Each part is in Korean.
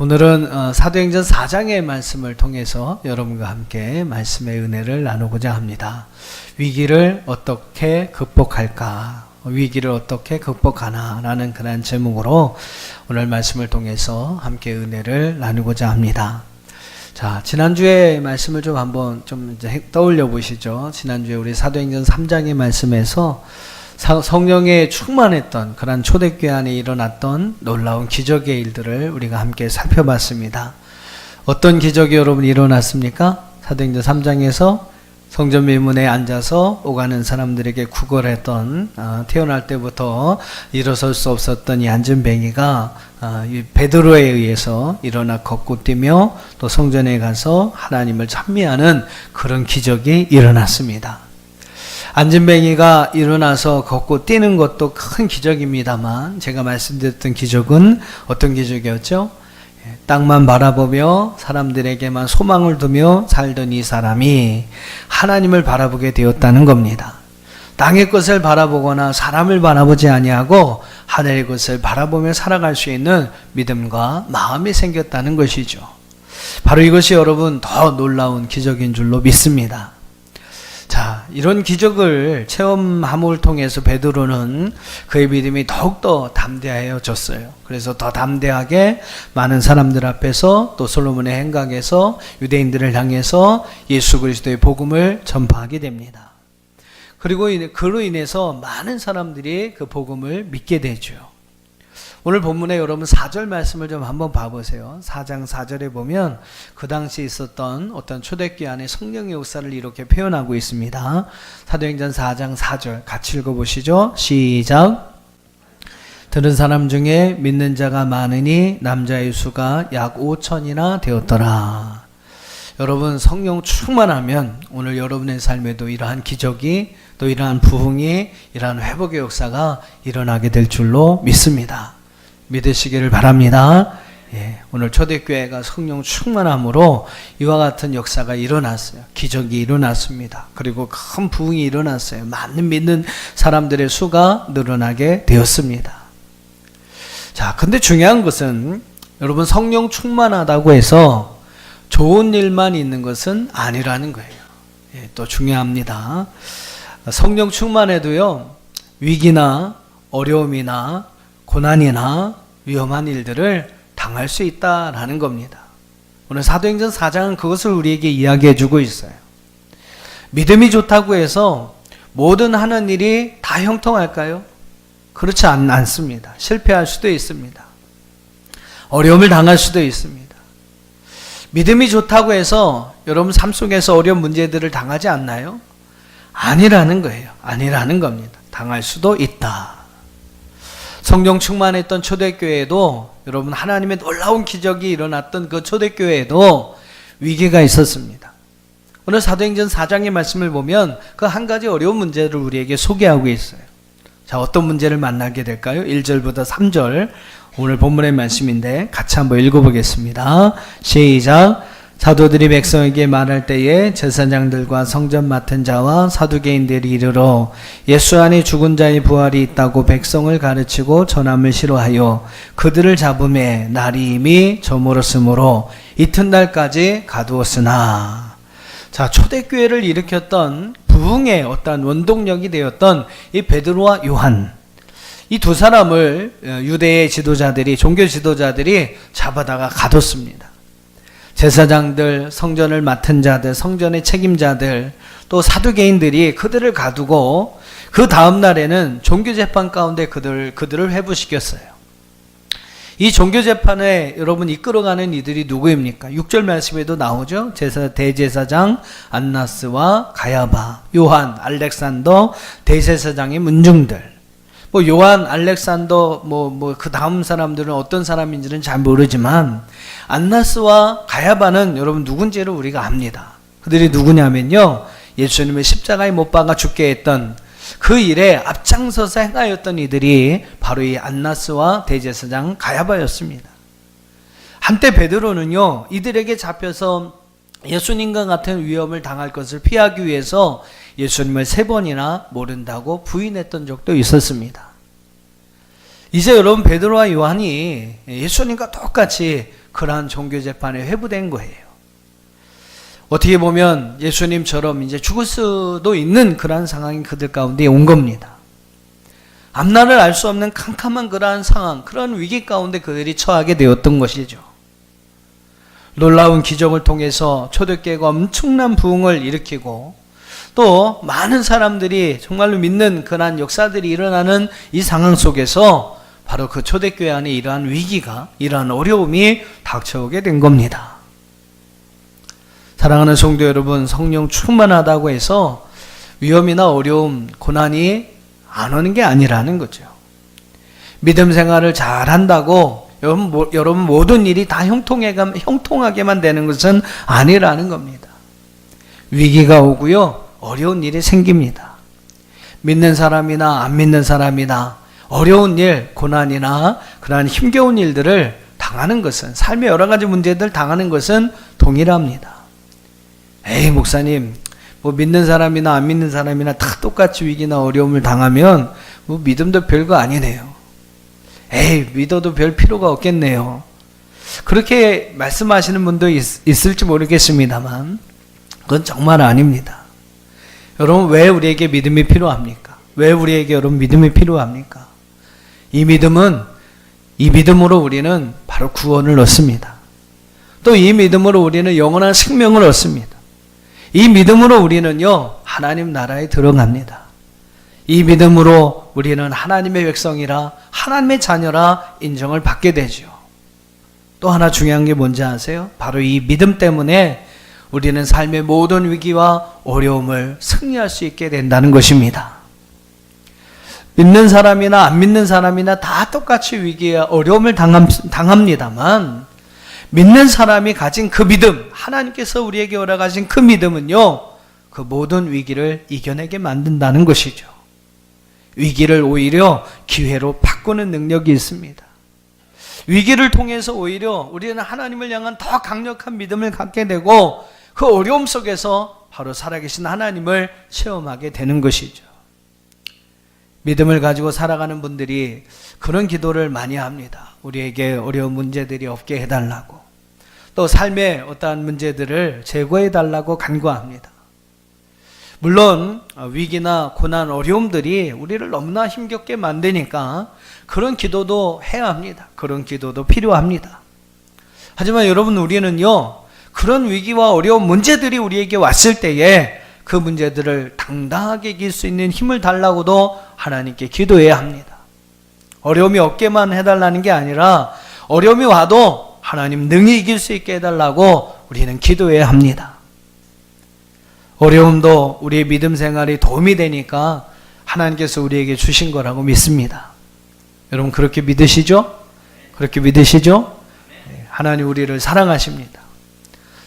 오늘은 사도행전 4장의 말씀을 통해서 여러분과 함께 말씀의 은혜를 나누고자 합니다. 위기를 어떻게 극복할까? 위기를 어떻게 극복하나? 라는 그런 제목으로 오늘 말씀을 통해서 함께 은혜를 나누고자 합니다. 자, 지난주에 말씀을 좀 한번 이제 떠올려 보시죠. 지난주에 우리 사도행전 3장의 말씀에서 성령에 충만했던 그런 초대교회 안에 일어났던 놀라운 기적의 일들을 우리가 함께 살펴봤습니다. 어떤 기적이 여러분 일어났습니까? 사도행전 3장에서 성전 미문에 앉아서 오가는 사람들에게 구걸했던 태어날 때부터 일어설 수 없었던 이 앉은뱅이가 베드로에 의해서 일어나 걷고 뛰며 또 성전에 가서 하나님을 찬미하는 그런 기적이 일어났습니다. 앉은뱅이가 일어나서 걷고 뛰는 것도 큰 기적입니다만 제가 말씀드렸던 기적은 어떤 기적이었죠? 땅만 바라보며 사람들에게만 소망을 두며 살던 이 사람이 하나님을 바라보게 되었다는 겁니다. 땅의 것을 바라보거나 사람을 바라보지 아니하고 하늘의 것을 바라보며 살아갈 수 있는 믿음과 마음이 생겼다는 것이죠. 바로 이것이 여러분 더 놀라운 기적인 줄로 믿습니다. 자, 이런 기적을 체험함을 통해서 베드로는 그의 믿음이 더욱더 담대해졌어요. 그래서 더 담대하게 많은 사람들 앞에서 또 솔로몬의 행각에서 유대인들을 향해서 예수 그리스도의 복음을 전파하게 됩니다. 그리고 그로 인해서 많은 사람들이 그 복음을 믿게 되죠. 오늘 본문에 여러분 4절 말씀을 좀 한번 봐보세요. 4장 4절에 보면 그 당시 있었던 어떤 초대교회 안에 성령의 역사를 이렇게 표현하고 있습니다. 사도행전 4장 4절 같이 읽어보시죠. 시작. 들은 사람 중에 믿는 자가 많으니 남자의 수가 약 5천이나 되었더라. 여러분 성령 충만하면 오늘 여러분의 삶에도 이러한 기적이 또 이러한 부흥이 이러한 회복의 역사가 일어나게 될 줄로 믿습니다. 믿으시기를 바랍니다. 예, 오늘 초대교회가 성령 충만함으로 이와 같은 역사가 일어났어요. 기적이 일어났습니다. 그리고 큰 부흥이 일어났어요. 많은 믿는 사람들의 수가 늘어나게 되었습니다. 자, 근데 중요한 것은 여러분 성령 충만하다고 해서 좋은 일만 있는 것은 아니라는 거예요. 예, 또 중요합니다. 성령 충만해도요, 위기나 어려움이나 고난이나 위험한 일들을 당할 수 있다라는 겁니다. 오늘 사도행전 4장은 그것을 우리에게 이야기해 주고 있어요. 믿음이 좋다고 해서 모든 하는 일이 다 형통할까요? 그렇지 않습니다. 실패할 수도 있습니다. 어려움을 당할 수도 있습니다. 믿음이 좋다고 해서 여러분 삶 속에서 어려운 문제들을 당하지 않나요? 아니라는 거예요. 아니라는 겁니다. 당할 수도 있다. 성령 충만했던 초대교회에도 여러분 하나님의 놀라운 기적이 일어났던 그 초대교회에도 위기가 있었습니다. 오늘 사도행전 4장의 말씀을 보면 그 한 가지 어려운 문제를 우리에게 소개하고 있어요. 자, 어떤 문제를 만나게 될까요? 1절부터 3절 오늘 본문의 말씀인데 같이 한번 읽어보겠습니다. 시작. 사도들이 백성에게 말할 때에 제사장들과 성전 맡은 자와 사두개인들이 이르러 예수 안에 죽은 자의 부활이 있다고 백성을 가르치고 전함을 싫어하여 그들을 잡음에 날이 이미 저물었으므로 이튿날까지 가두었으나. 자, 초대교회를 일으켰던 부흥의 어떤 원동력이 되었던 이 베드로와 요한, 이 두 사람을 유대의 지도자들이, 종교 지도자들이 잡아다가 가뒀습니다. 제사장들, 성전을 맡은 자들, 성전의 책임자들, 또 사두개인들이 그들을 가두고 그 다음 날에는 종교재판 가운데 그들을 회부시켰어요. 이 종교재판에 여러분 이끌어가는 이들이 누구입니까? 6절 말씀에도 나오죠. 대제사장 안나스와 가야바, 요한, 알렉산더, 대제사장의 문중들. 요한, 알렉산더, 그 다음 사람들은 어떤 사람인지는 잘 모르지만, 안나스와 가야바는 여러분 누군지를 우리가 압니다. 그들이 누구냐면요, 예수님을 십자가에 못 박아 죽게 했던 그 일에 앞장서서 행하였던 이들이 바로 이 안나스와 대제사장 가야바였습니다. 한때 베드로는요, 이들에게 잡혀서 예수님과 같은 위험을 당할 것을 피하기 위해서 예수님을 3번이나 모른다고 부인했던 적도 있었습니다. 이제 여러분 베드로와 요한이 예수님과 똑같이 그러한 종교재판에 회부된 거예요. 어떻게 보면 예수님처럼 이제 죽을 수도 있는 그러한 상황이 그들 가운데 온 겁니다. 앞날을 알 수 없는 캄캄한 그러한 상황, 그런 위기 가운데 그들이 처하게 되었던 것이죠. 놀라운 기적을 통해서 초대교회가 엄청난 부흥을 일으키고 또 많은 사람들이 정말로 믿는 그러한 역사들이 일어나는 이 상황 속에서 바로 그 초대교회 안에 이러한 위기가, 이러한 어려움이 닥쳐오게 된 겁니다. 사랑하는 성도 여러분, 성령 충만하다고 해서 위험이나 어려움, 고난이 안 오는 게 아니라는 거죠. 믿음 생활을 잘 한다고 여러분 모든 일이 다 형통하게만 되는 것은 아니라는 겁니다. 위기가 오고요, 어려운 일이 생깁니다. 믿는 사람이나 안 믿는 사람이나 어려운 일, 고난이나 그러한 힘겨운 일들을 당하는 것은, 삶의 여러 가지 문제들 당하는 것은 동일합니다. 에이 목사님, 뭐 믿는 사람이나 안 믿는 사람이나 다 똑같이 위기나 어려움을 당하면 뭐 믿음도 별거 아니네요. 에이 믿어도 별 필요가 없겠네요. 그렇게 말씀하시는 분도 있을지 모르겠습니다만 그건 정말 아닙니다. 여러분, 왜 우리에게 믿음이 필요합니까? 왜 우리에게 여러분 믿음이 필요합니까? 이 믿음으로 우리는 바로 구원을 얻습니다. 또 이 믿음으로 우리는 영원한 생명을 얻습니다. 이 믿음으로 우리는요, 하나님 나라에 들어갑니다. 이 믿음으로 우리는 하나님의 백성이라, 하나님의 자녀라 인정을 받게 되죠. 또 하나 중요한 게 뭔지 아세요? 바로 이 믿음 때문에 우리는 삶의 모든 위기와 어려움을 승리할 수 있게 된다는 것입니다. 믿는 사람이나 안 믿는 사람이나 다 똑같이 위기와 어려움을 당합니다만, 믿는 사람이 가진 그 믿음, 하나님께서 우리에게 허락하신 그 믿음은요, 그 모든 위기를 이겨내게 만든다는 것이죠. 위기를 오히려 기회로 바꾸는 능력이 있습니다. 위기를 통해서 오히려 우리는 하나님을 향한 더 강력한 믿음을 갖게 되고 그 어려움 속에서 바로 살아계신 하나님을 체험하게 되는 것이죠. 믿음을 가지고 살아가는 분들이 그런 기도를 많이 합니다. 우리에게 어려운 문제들이 없게 해달라고, 또 삶의 어떠한 문제들을 제거해달라고 간구합니다. 물론 위기나 고난, 어려움들이 우리를 너무나 힘겹게 만드니까 그런 기도도 해야 합니다. 그런 기도도 필요합니다. 하지만 여러분, 우리는요, 그런 위기와 어려운 문제들이 우리에게 왔을 때에 그 문제들을 당당하게 이길 수 있는 힘을 달라고도 하나님께 기도해야 합니다. 어려움이 없게만 해달라는 게 아니라 어려움이 와도 하나님 능히 이길 수 있게 해달라고 우리는 기도해야 합니다. 어려움도 우리의 믿음 생활이 도움이 되니까 하나님께서 우리에게 주신 거라고 믿습니다. 여러분 그렇게 믿으시죠? 그렇게 믿으시죠? 하나님 우리를 사랑하십니다.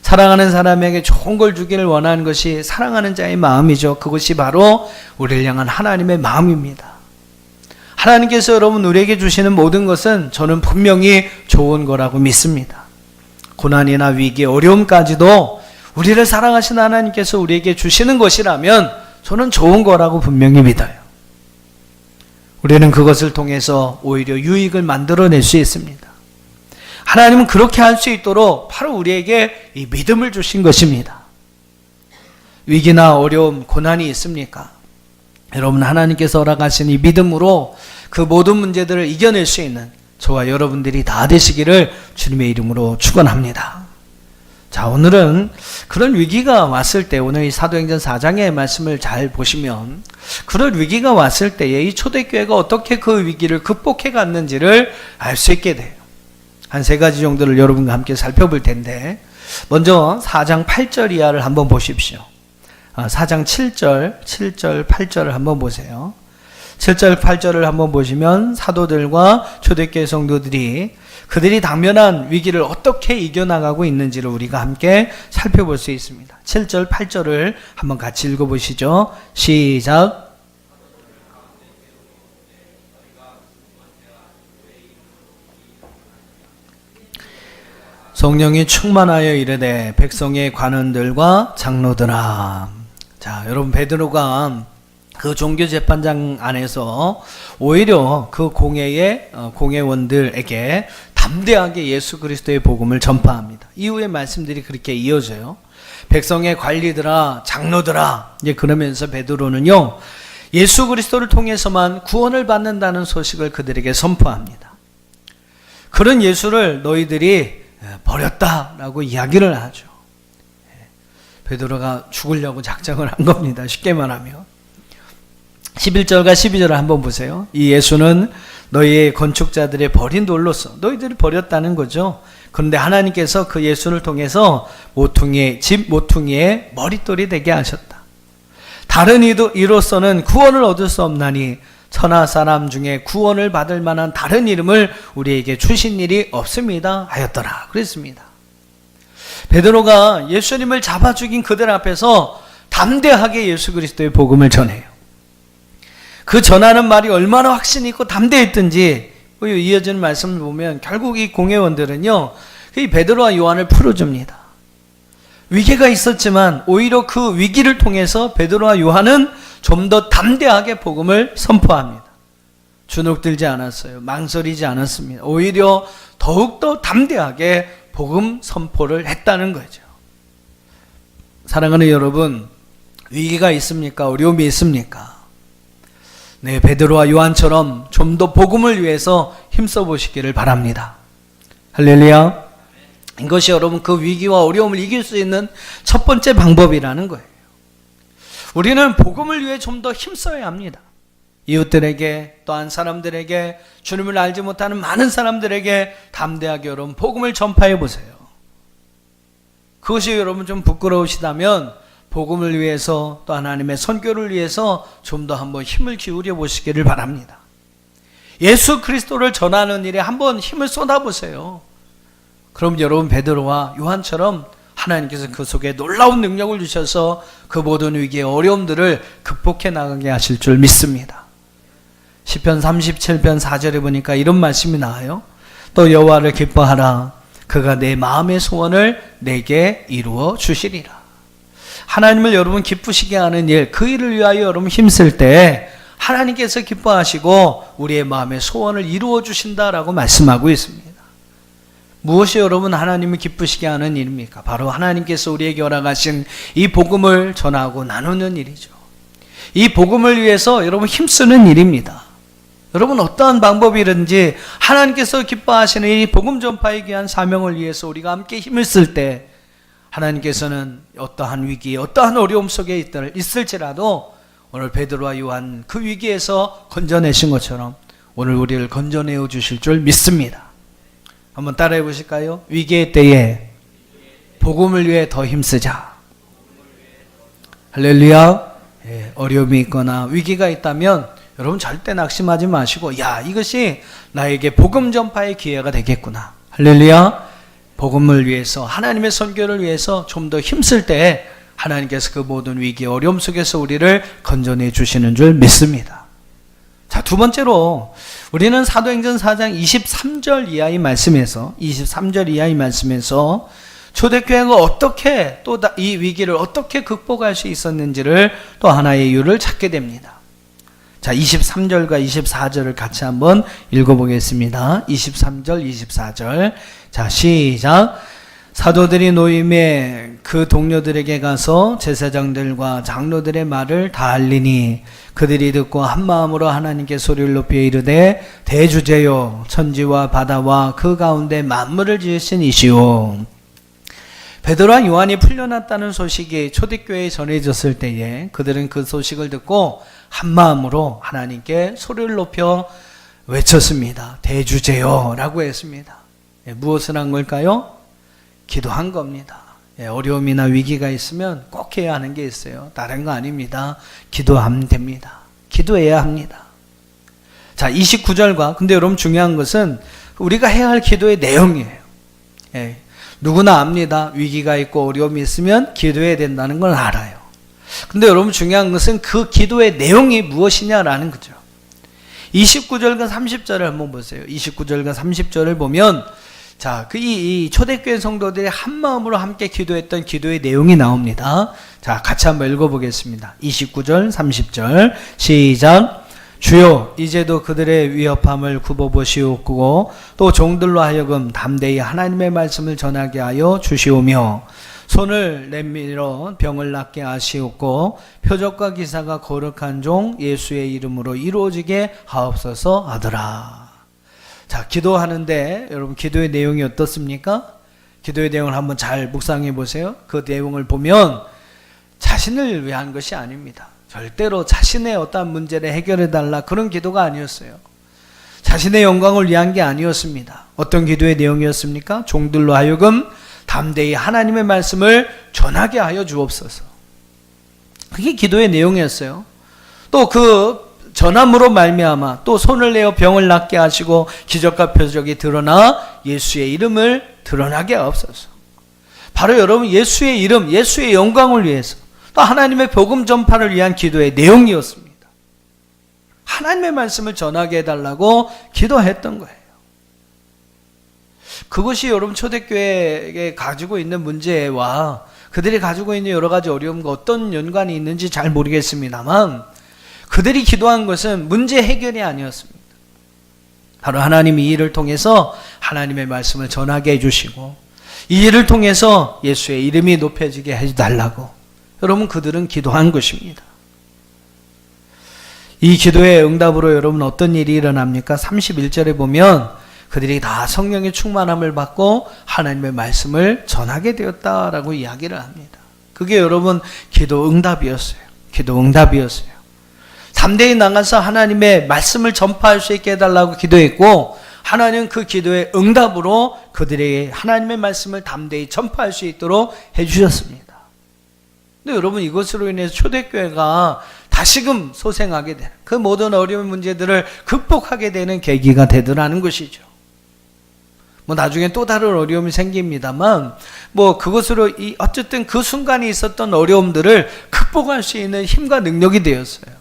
사랑하는 사람에게 좋은 걸 주기를 원하는 것이 사랑하는 자의 마음이죠. 그것이 바로 우리를 향한 하나님의 마음입니다. 하나님께서 여러분 우리에게 주시는 모든 것은 저는 분명히 좋은 거라고 믿습니다. 고난이나 위기, 어려움까지도 우리를 사랑하신 하나님께서 우리에게 주시는 것이라면 저는 좋은 거라고 분명히 믿어요. 우리는 그것을 통해서 오히려 유익을 만들어낼 수 있습니다. 하나님은 그렇게 할 수 있도록 바로 우리에게 이 믿음을 주신 것입니다. 위기나 어려움, 고난이 있습니까? 여러분 하나님께서 허락하신 이 믿음으로 그 모든 문제들을 이겨낼 수 있는 저와 여러분들이 다 되시기를 주님의 이름으로 축원합니다. 자, 오늘은 그런 위기가 왔을 때, 오늘 이 사도행전 4장의 말씀을 잘 보시면 그런 위기가 왔을 때에 이 초대교회가 어떻게 그 위기를 극복해 갔는지를 알 수 있게 돼요. 한 세 가지 정도를 여러분과 함께 살펴볼 텐데, 먼저 4장 8절 이하를 한번 보십시오. 4장 7절, 8절을 한번 보세요. 7절, 8절을 한번 보시면 사도들과 초대교회 성도들이 그들이 당면한 위기를 어떻게 이겨나가고 있는지를 우리가 함께 살펴볼 수 있습니다. 7절, 8절을 한번 같이 읽어보시죠. 시작. 성령이 충만하여 이르되 백성의 관원들과 장로들아. 자, 여러분 베드로가 그 종교재판장 안에서 오히려 그 공회원들에게 담대하게 예수 그리스도의 복음을 전파합니다. 이후의 말씀들이 그렇게 이어져요. 백성의 관리들아, 장로들아, 이제 그러면서 베드로는요, 예수 그리스도를 통해서만 구원을 받는다는 소식을 그들에게 선포합니다. 그런 예수를 너희들이 버렸다라고 이야기를 하죠. 베드로가 죽으려고 작정을 한 겁니다. 쉽게 말하면. 11절과 12절을 한번 보세요. 이 예수는 너희의 건축자들의 버린 돌로서 너희들이 버렸다는 거죠. 그런데 하나님께서 그 예수를 통해서 집 모퉁이의 머릿돌이 되게 하셨다. 다른 이로서는 구원을 얻을 수 없나니 천하 사람 중에 구원을 받을 만한 다른 이름을 우리에게 주신 일이 없습니다 하였더라 그랬습니다. 베드로가 예수님을 잡아 죽인 그들 앞에서 담대하게 예수 그리스도의 복음을 전해요. 그 전하는 말이 얼마나 확신이 있고 담대했든지 이어지는 말씀을 보면 결국 이 공회원들은요, 이 베드로와 요한을 풀어줍니다. 위기가 있었지만 오히려 그 위기를 통해서 베드로와 요한은 좀 더 담대하게 복음을 선포합니다. 주눅들지 않았어요. 망설이지 않았습니다. 오히려 더욱더 담대하게 복음 선포를 했다는 거죠. 사랑하는 여러분, 위기가 있습니까? 어려움이 있습니까? 네, 베드로와 요한처럼 좀 더 복음을 위해서 힘써 보시기를 바랍니다. 할렐루야. 이것이 여러분 그 위기와 어려움을 이길 수 있는 첫 번째 방법이라는 거예요. 우리는 복음을 위해 좀 더 힘써야 합니다. 이웃들에게, 또한 사람들에게, 주님을 알지 못하는 많은 사람들에게 담대하게 여러분 복음을 전파해 보세요. 그것이 여러분 좀 부끄러우시다면 복음을 위해서, 또 하나님의 선교를 위해서 좀 더 한번 힘을 기울여 보시기를 바랍니다. 예수 그리스도를 전하는 일에 한번 힘을 쏟아보세요. 그럼 여러분 베드로와 요한처럼 하나님께서 그 속에 놀라운 능력을 주셔서 그 모든 위기의 어려움들을 극복해 나가게 하실 줄 믿습니다. 시편 37편 4절에 보니까 이런 말씀이 나와요. 또 여호와를 기뻐하라. 그가 내 마음의 소원을 내게 이루어 주시리라. 하나님을 여러분 기쁘시게 하는 일, 그 일을 위하여 여러분 힘쓸 때 하나님께서 기뻐하시고 우리의 마음의 소원을 이루어 주신다라고 말씀하고 있습니다. 무엇이 여러분 하나님을 기쁘시게 하는 일입니까? 바로 하나님께서 우리에게 허락하신 이 복음을 전하고 나누는 일이죠. 이 복음을 위해서 여러분 힘쓰는 일입니다. 여러분 어떠한 방법이든지 하나님께서 기뻐하시는 이 복음 전파에 귀한 사명을 위해서 우리가 함께 힘을 쓸 때 하나님께서는 어떠한 위기, 어떠한 어려움 속에 있을지라도 오늘 베드로와 요한 그 위기에서 건져내신 것처럼 오늘 우리를 건져내어 주실 줄 믿습니다. 한번 따라해 보실까요? 위기의 때에 복음을 위해 더 힘쓰자. 할렐루야. 예, 어려움이 있거나 위기가 있다면 여러분 절대 낙심하지 마시고, 야, 이것이 나에게 복음 전파의 기회가 되겠구나. 할렐루야. 복음을 위해서, 하나님의 선교를 위해서 좀 더 힘쓸 때 하나님께서 그 모든 위기, 어려움 속에서 우리를 건져내 주시는 줄 믿습니다. 자, 두 번째로 우리는 사도행전 4장 23절 이하의 말씀에서 초대교회가 어떻게 또 이 위기를 어떻게 극복할 수 있었는지를 또 하나의 이유를 찾게 됩니다. 자, 23절과 24절을 같이 한번 읽어보겠습니다. 23절, 24절. 자, 시작. 사도들이 노임에 그 동료들에게 가서 제사장들과 장로들의 말을 다 알리니 그들이 듣고 한 마음으로 하나님께 소리를 높여 이르되 대주제요 천지와 바다와 그 가운데 만물을 지으신 이시오. 베드로와 요한이 풀려났다는 소식이 초대교회에 전해졌을 때에 그들은 그 소식을 듣고 한 마음으로 하나님께 소리를 높여 외쳤습니다. 대주제요 라고 했습니다. 무엇을 한 걸까요? 기도한 겁니다. 어려움이나 위기가 있으면 꼭 해야 하는 게 있어요. 다른 거 아닙니다. 기도하면 됩니다. 기도해야 합니다. 자, 29절과, 근데 여러분 중요한 것은 우리가 해야 할 기도의 내용이에요. 누구나 압니다. 위기가 있고 어려움이 있으면 기도해야 된다는 걸 알아요. 근데 여러분 중요한 것은 그 기도의 내용이 무엇이냐라는 거죠. 29절과 30절을 한번 보세요. 29절과 30절을 보면 자, 이 초대교회 성도들이 한 마음으로 함께 기도했던 기도의 내용이 나옵니다. 자, 같이 한번 읽어보겠습니다. 29절, 30절 시작. 주여 이제도 그들의 위협함을 굽어보시옵고 또 종들로 하여금 담대히 하나님의 말씀을 전하게 하여 주시오며 손을 내밀어 병을 낫게 하시옵고 표적과 기사가 거룩한 종 예수의 이름으로 이루어지게 하옵소서 하더라. 자, 기도하는데 여러분 기도의 내용이 어떻습니까? 기도의 내용을 한번 잘 묵상해 보세요. 그 내용을 보면 자신을 위한 것이 아닙니다. 절대로 자신의 어떠한 문제를 해결해 달라 그런 기도가 아니었어요. 자신의 영광을 위한 게 아니었습니다. 어떤 기도의 내용이었습니까? 종들로 하여금 담대히 하나님의 말씀을 전하게 하여 주옵소서. 그게 기도의 내용이었어요. 또 그 전함으로 말미암아 또 손을 내어 병을 낫게 하시고 기적과 표적이 드러나 예수의 이름을 드러나게 하옵소서. 바로 여러분 예수의 이름, 예수의 영광을 위해서 또 하나님의 복음 전파를 위한 기도의 내용이었습니다. 하나님의 말씀을 전하게 해달라고 기도했던 거예요. 그것이 여러분 초대교회에 가지고 있는 문제와 그들이 가지고 있는 여러 가지 어려움과 어떤 연관이 있는지 잘 모르겠습니다만 그들이 기도한 것은 문제 해결이 아니었습니다. 바로 하나님이 이 일을 통해서 하나님의 말씀을 전하게 해주시고 이 일을 통해서 예수의 이름이 높여지게 해달라고 여러분 그들은 기도한 것입니다. 이 기도의 응답으로 여러분 어떤 일이 일어납니까? 31절에 보면 그들이 다 성령의 충만함을 받고 하나님의 말씀을 전하게 되었다라고 이야기를 합니다. 그게 여러분 기도 응답이었어요. 기도 응답이었어요. 담대히 나가서 하나님의 말씀을 전파할 수 있게 해달라고 기도했고 하나님은 그 기도의 응답으로 그들에게 하나님의 말씀을 담대히 전파할 수 있도록 해주셨습니다. 근데 여러분 이것으로 인해서 초대교회가 다시금 소생하게 되는 그 모든 어려운 문제들을 극복하게 되는 계기가 되더라는 것이죠. 나중에 또 다른 어려움이 생깁니다만 그것으로 어쨌든 그 순간에 있었던 어려움들을 극복할 수 있는 힘과 능력이 되었어요.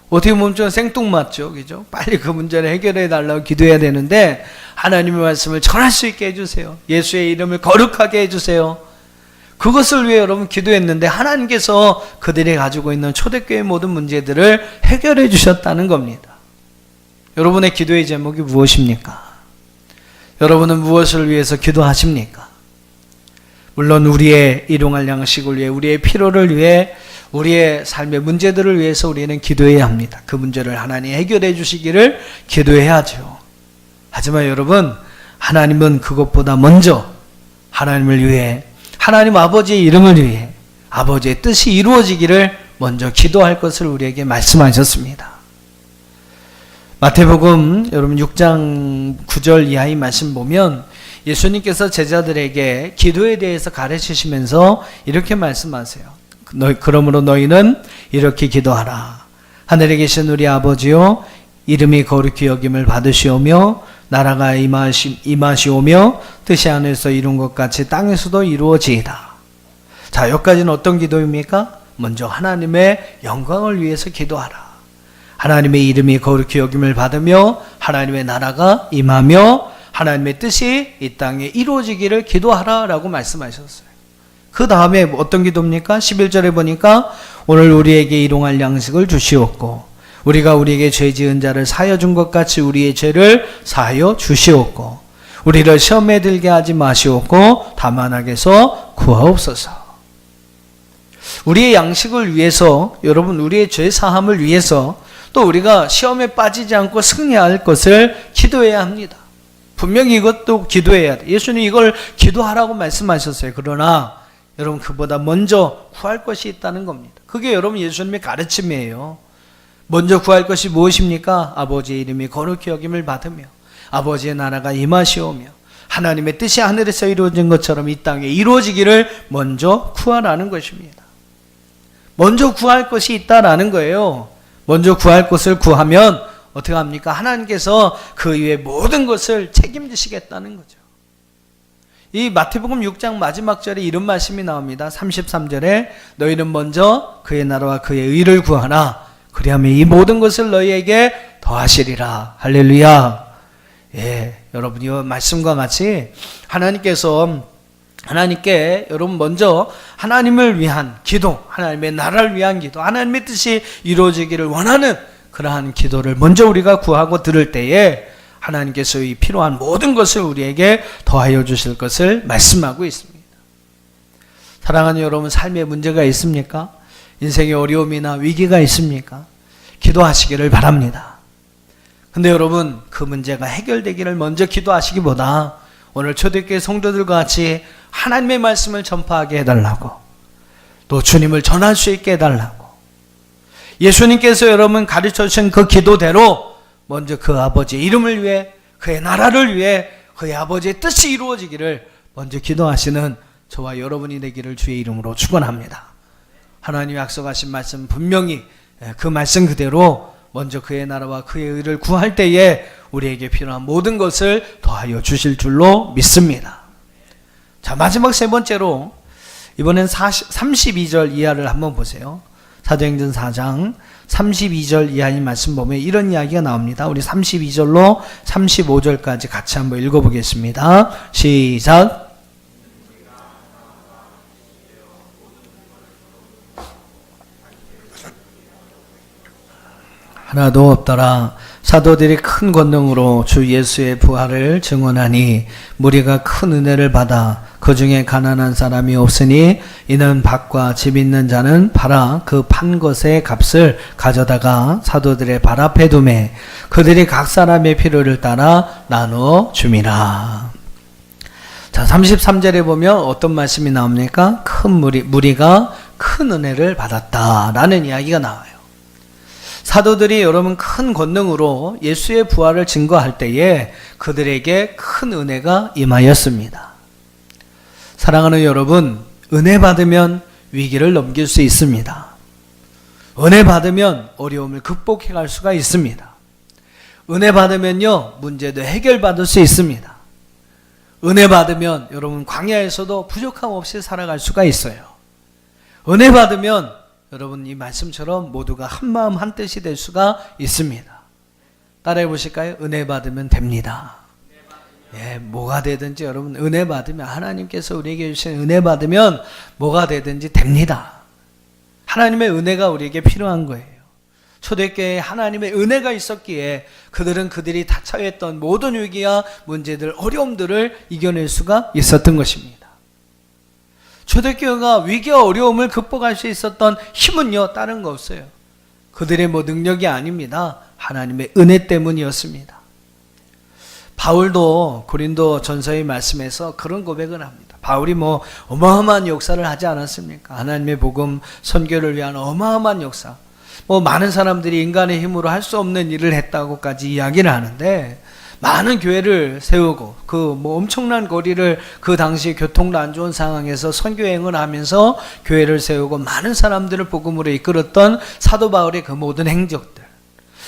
어떻게 보면 좀 생뚱맞죠, 그죠? 빨리 그 문제를 해결해 달라고 기도해야 되는데 하나님의 말씀을 전할 수 있게 해주세요. 예수의 이름을 거룩하게 해주세요. 그것을 위해 여러분 기도했는데 하나님께서 그들이 가지고 있는 초대교회의 모든 문제들을 해결해 주셨다는 겁니다. 여러분의 기도의 제목이 무엇입니까? 여러분은 무엇을 위해서 기도하십니까? 물론 우리의 일용할 양식을 위해, 우리의 필요를 위해, 우리의 삶의 문제들을 위해서 우리는 기도해야 합니다. 그 문제를 하나님이 해결해 주시기를 기도해야죠. 하지만 여러분, 하나님은 그것보다 먼저 하나님을 위해, 하나님 아버지의 이름을 위해 아버지의 뜻이 이루어지기를 먼저 기도할 것을 우리에게 말씀하셨습니다. 마태복음 여러분 6장 9절 이하의 말씀 보면 예수님께서 제자들에게 기도에 대해서 가르치시면서 이렇게 말씀하세요. 그러므로 너희는 이렇게 기도하라. 하늘에 계신 우리 아버지요, 이름이 거룩히 여김을 받으시오며 나라가 임하시오며 뜻이 하늘에서 이룬 것 같이 땅에서도 이루어지이다. 자, 여기까지는 어떤 기도입니까? 먼저 하나님의 영광을 위해서 기도하라. 하나님의 이름이 거룩히 여김을 받으며 하나님의 나라가 임하며 하나님의 뜻이 이 땅에 이루어지기를 기도하라라고 말씀하셨어요. 그 다음에 어떤 기도입니까? 11절에 보니까 오늘 우리에게 일용할 양식을 주시옵고 우리가 우리에게 죄 지은 자를 사하여 준 것 같이 우리의 죄를 사하여 주시옵고 우리를 시험에 들게 하지 마시옵고 다만 악에서 구하옵소서. 우리의 양식을 위해서, 여러분 우리의 죄 사함을 위해서 또 우리가 시험에 빠지지 않고 승리할 것을 기도해야 합니다. 분명히 이것도 기도해야 돼. 예수님 이걸 기도하라고 말씀하셨어요. 그러나 여러분 그보다 먼저 구할 것이 있다는 겁니다. 그게 여러분 예수님의 가르침이에요. 먼저 구할 것이 무엇입니까? 아버지의 이름이 거룩히 여김을 받으며 아버지의 나라가 임하시오며 하나님의 뜻이 하늘에서 이루어진 것처럼 이 땅에 이루어지기를 먼저 구하라는 것입니다. 먼저 구할 것이 있다라는 거예요. 먼저 구할 것을 구하면 어떻게 합니까? 하나님께서 그 이외의 모든 것을 책임지시겠다는 거죠. 이 마태복음 6장 마지막 절에 이런 말씀이 나옵니다. 33절에 너희는 먼저 그의 나라와 그의 의를 구하라. 그리하면 이 모든 것을 너희에게 더하시리라. 할렐루야. 예, 여러분 이 말씀과 같이 하나님께 여러분 먼저 하나님을 위한 기도, 하나님의 나라를 위한 기도, 하나님의 뜻이 이루어지기를 원하는 그러한 기도를 먼저 우리가 구하고 들을 때에 하나님께서 이 필요한 모든 것을 우리에게 더하여 주실 것을 말씀하고 있습니다. 사랑하는 여러분, 삶에 문제가 있습니까? 인생의 어려움이나 위기가 있습니까? 기도하시기를 바랍니다. 근데 여러분, 그 문제가 해결되기를 먼저 기도하시기보다 오늘 초대교회 성도들과 같이 하나님의 말씀을 전파하게 해달라고, 또 주님을 전할 수 있게 해달라고, 예수님께서 여러분 가르쳐 주신 그 기도대로 먼저 그 아버지의 이름을 위해, 그의 나라를 위해, 그의 아버지의 뜻이 이루어지기를 먼저 기도하시는 저와 여러분이 되기를 주의 이름으로 축원합니다. 하나님이 약속하신 말씀 분명히 그 말씀 그대로 먼저 그의 나라와 그의 의를 구할 때에 우리에게 필요한 모든 것을 더하여 주실 줄로 믿습니다. 자, 마지막 세 번째로 이번엔 32절 이하를 한번 보세요. 사도행전 4장 32절 이하의 말씀 보면 이런 이야기가 나옵니다. 우리 32절로 35절까지 같이 한번 읽어보겠습니다. 시작. 하나도 없더라. 사도들이 큰 권능으로 주 예수의 부활을 증언하니 무리가 큰 은혜를 받아 그 중에 가난한 사람이 없으니 이는 밭과 집 있는 자는 팔아 그 판 것의 값을 가져다가 사도들의 발 앞에 두매 그들이 각 사람의 필요를 따라 나누어 줌이라. 자, 33절에 보면 어떤 말씀이 나옵니까? 큰 무리가 큰 은혜를 받았다라는 이야기가 나와요. 사도들이 여러분 큰 권능으로 예수의 부활을 증거할 때에 그들에게 큰 은혜가 임하였습니다. 사랑하는 여러분, 은혜 받으면 위기를 넘길 수 있습니다. 은혜 받으면 어려움을 극복해 갈 수가 있습니다. 은혜 받으면요, 문제도 해결받을 수 있습니다. 은혜 받으면 여러분 광야에서도 부족함 없이 살아갈 수가 있어요. 은혜 받으면 여러분 이 말씀처럼 모두가 한마음 한뜻이 될 수가 있습니다. 따라해 보실까요? 은혜 받으면 됩니다. 예, 뭐가 되든지 여러분 은혜 받으면, 하나님께서 우리에게 주신 은혜 받으면 뭐가 되든지 됩니다. 하나님의 은혜가 우리에게 필요한 거예요. 초대교회에 하나님의 은혜가 있었기에 그들은 그들이 다 처했던 모든 위기와 문제들, 어려움들을 이겨낼 수가 있었던 것입니다. 초대교회가 위기와 어려움을 극복할 수 있었던 힘은요, 다른 거 없어요. 그들의 뭐 능력이 아닙니다. 하나님의 은혜 때문이었습니다. 바울도 고린도 전서의 말씀에서 그런 고백을 합니다. 바울이 뭐 어마어마한 역사를 하지 않았습니까? 하나님의 복음 선교를 위한 어마어마한 역사, 뭐 많은 사람들이 인간의 힘으로 할 수 없는 일을 했다고까지 이야기를 하는데, 많은 교회를 세우고 그 뭐 엄청난 거리를 그 당시 교통도 안 좋은 상황에서 선교행을 하면서 교회를 세우고 많은 사람들을 복음으로 이끌었던 사도 바울의 그 모든 행적들,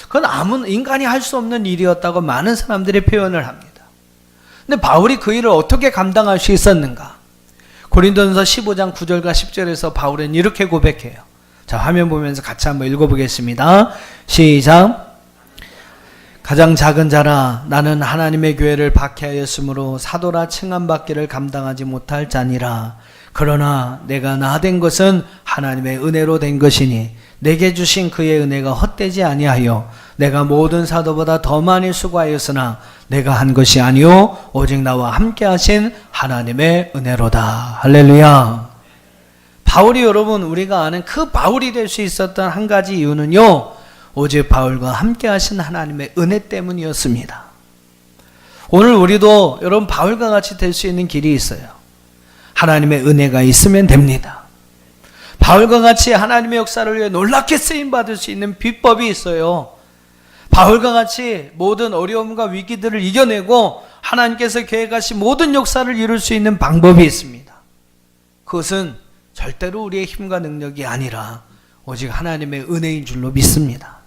그건 아무 인간이 할 수 없는 일이었다고 많은 사람들이 표현을 합니다. 근데 바울이 그 일을 어떻게 감당할 수 있었는가? 고린도전서 15장 9절과 10절에서 바울은 이렇게 고백해요. 자, 화면 보면서 같이 한번 읽어보겠습니다. 시작. 가장 작은 자라 나는 하나님의 교회를 박해하였으므로 사도라 칭함받기를 감당하지 못할 자니라. 그러나 내가 나 된 것은 하나님의 은혜로 된 것이니 내게 주신 그의 은혜가 헛되지 아니하여 내가 모든 사도보다 더 많이 수고하였으나 내가 한 것이 아니요 오직 나와 함께 하신 하나님의 은혜로다. 할렐루야. 바울이 여러분 우리가 아는 그 바울이 될 수 있었던 한 가지 이유는요, 오직 바울과 함께 하신 하나님의 은혜 때문이었습니다. 오늘 우리도 여러분 바울과 같이 될 수 있는 길이 있어요. 하나님의 은혜가 있으면 됩니다. 바울과 같이 하나님의 역사를 위해 놀랍게 쓰임받을 수 있는 비법이 있어요. 바울과 같이 모든 어려움과 위기들을 이겨내고 하나님께서 계획하신 모든 역사를 이룰 수 있는 방법이 있습니다. 그것은 절대로 우리의 힘과 능력이 아니라 오직 하나님의 은혜인 줄로 믿습니다.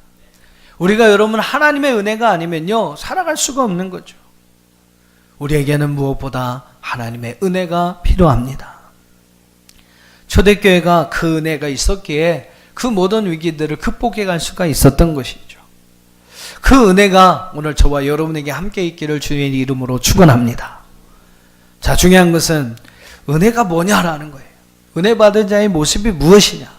우리가 여러분 하나님의 은혜가 아니면요, 살아갈 수가 없는 거죠. 우리에게는 무엇보다 하나님의 은혜가 필요합니다. 초대교회가 그 은혜가 있었기에 그 모든 위기들을 극복해 갈 수가 있었던 것이죠. 그 은혜가 오늘 저와 여러분에게 함께 있기를 주의 이름으로 축원합니다. 자, 중요한 것은 은혜가 뭐냐라는 거예요. 은혜 받은 자의 모습이 무엇이냐?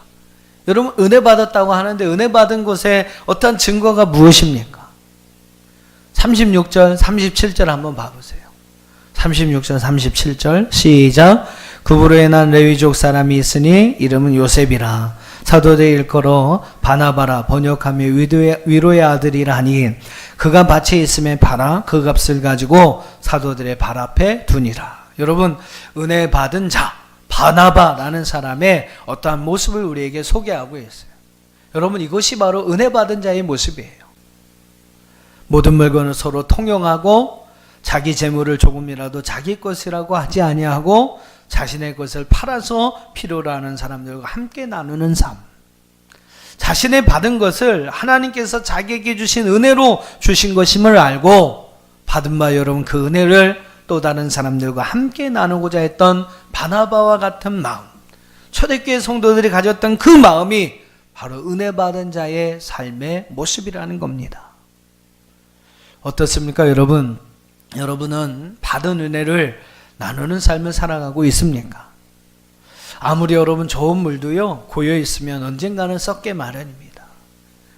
여러분 은혜 받았다고 하는데 은혜 받은 곳에 어떤 증거가 무엇입니까? 36절 37절 한번 봐보세요. 36절 37절 시작. 구브로에 난 레위족 사람이 있으니 이름은 요셉이라. 사도들의 일거로 바나바라 번역하며 위로의 아들이라 하니 그가 밭에 있음에 팔아 그 값을 가지고 사도들의 발 앞에 두니라. 여러분 은혜 받은 자 바나바라는 사람의 어떠한 모습을 우리에게 소개하고 있어요. 여러분 이것이 바로 은혜 받은 자의 모습이에요. 모든 물건을 서로 통용하고 자기 재물을 조금이라도 자기 것이라고 하지 아니하고 자신의 것을 팔아서 필요로 하는 사람들과 함께 나누는 삶. 자신의 받은 것을 하나님께서 자기에게 주신 은혜로 주신 것임을 알고 받은 바 여러분 그 은혜를 또 다른 사람들과 함께 나누고자 했던 바나바와 같은 마음, 초대교회 성도들이 가졌던 그 마음이 바로 은혜 받은 자의 삶의 모습이라는 겁니다. 어떻습니까 여러분? 여러분은 받은 은혜를 나누는 삶을 살아가고 있습니까? 아무리 여러분 좋은 물도요 고여 있으면 언젠가는 썩게 마련입니다.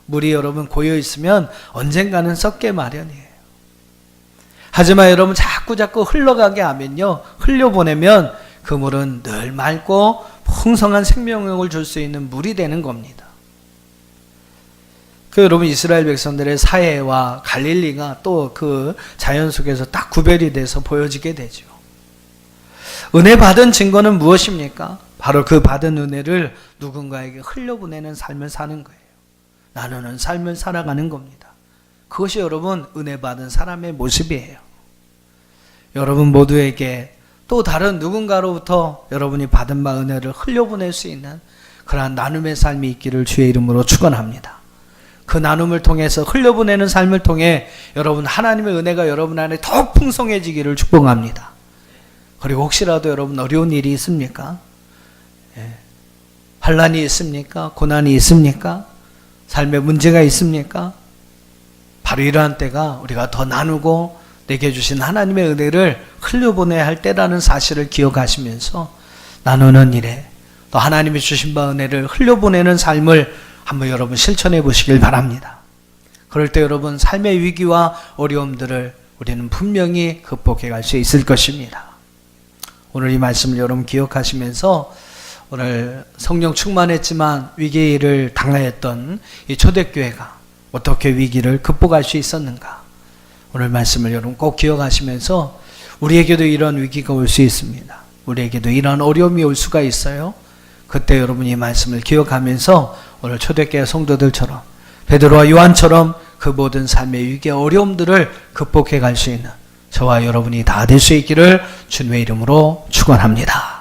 물이 여러분 고여 있으면 언젠가는 썩게 마련이에요. 하지만 여러분 자꾸 흘러가게 하면요, 흘려보내면 그 물은 늘 맑고 풍성한 생명력을 줄 수 있는 물이 되는 겁니다. 그 여러분 이스라엘 백성들의 사해와 갈릴리가 또 그 자연 속에서 딱 구별이 돼서 보여지게 되죠. 은혜 받은 증거는 무엇입니까? 바로 그 받은 은혜를 누군가에게 흘려보내는 삶을 사는 거예요. 나누는 삶을 살아가는 겁니다. 그것이 여러분 은혜 받은 사람의 모습이에요. 여러분 모두에게 또 다른 누군가로부터 여러분이 받은 바 은혜를 흘려보낼 수 있는 그러한 나눔의 삶이 있기를 주의 이름으로 축원합니다. 그 나눔을 통해서 흘려보내는 삶을 통해 여러분 하나님의 은혜가 여러분 안에 더욱 풍성해지기를 축복합니다. 그리고 혹시라도 여러분 어려운 일이 있습니까? 환난이 있습니까? 고난이 있습니까? 삶에 문제가 있습니까? 바로 이러한 때가 우리가 더 나누고 내게 주신 하나님의 은혜를 흘려보내야 할 때라는 사실을 기억하시면서 나누는 일에 또 하나님이 주신 바 은혜를 흘려보내는 삶을 한번 여러분 실천해 보시길 바랍니다. 그럴 때 여러분 삶의 위기와 어려움들을 우리는 분명히 극복해 갈 수 있을 것입니다. 오늘 이 말씀을 여러분 기억하시면서 오늘 성령 충만했지만 위기를 당하였던 이 초대교회가 어떻게 위기를 극복할 수 있었는가, 오늘 말씀을 여러분 꼭 기억하시면서 우리에게도 이런 위기가 올 수 있습니다. 우리에게도 이런 어려움이 올 수가 있어요. 그때 여러분 이 말씀을 기억하면서 오늘 초대교회 성도들처럼 베드로와 요한처럼 그 모든 삶의 위기와 어려움들을 극복해 갈 수 있는 저와 여러분이 다 될 수 있기를 주님의 이름으로 축원합니다.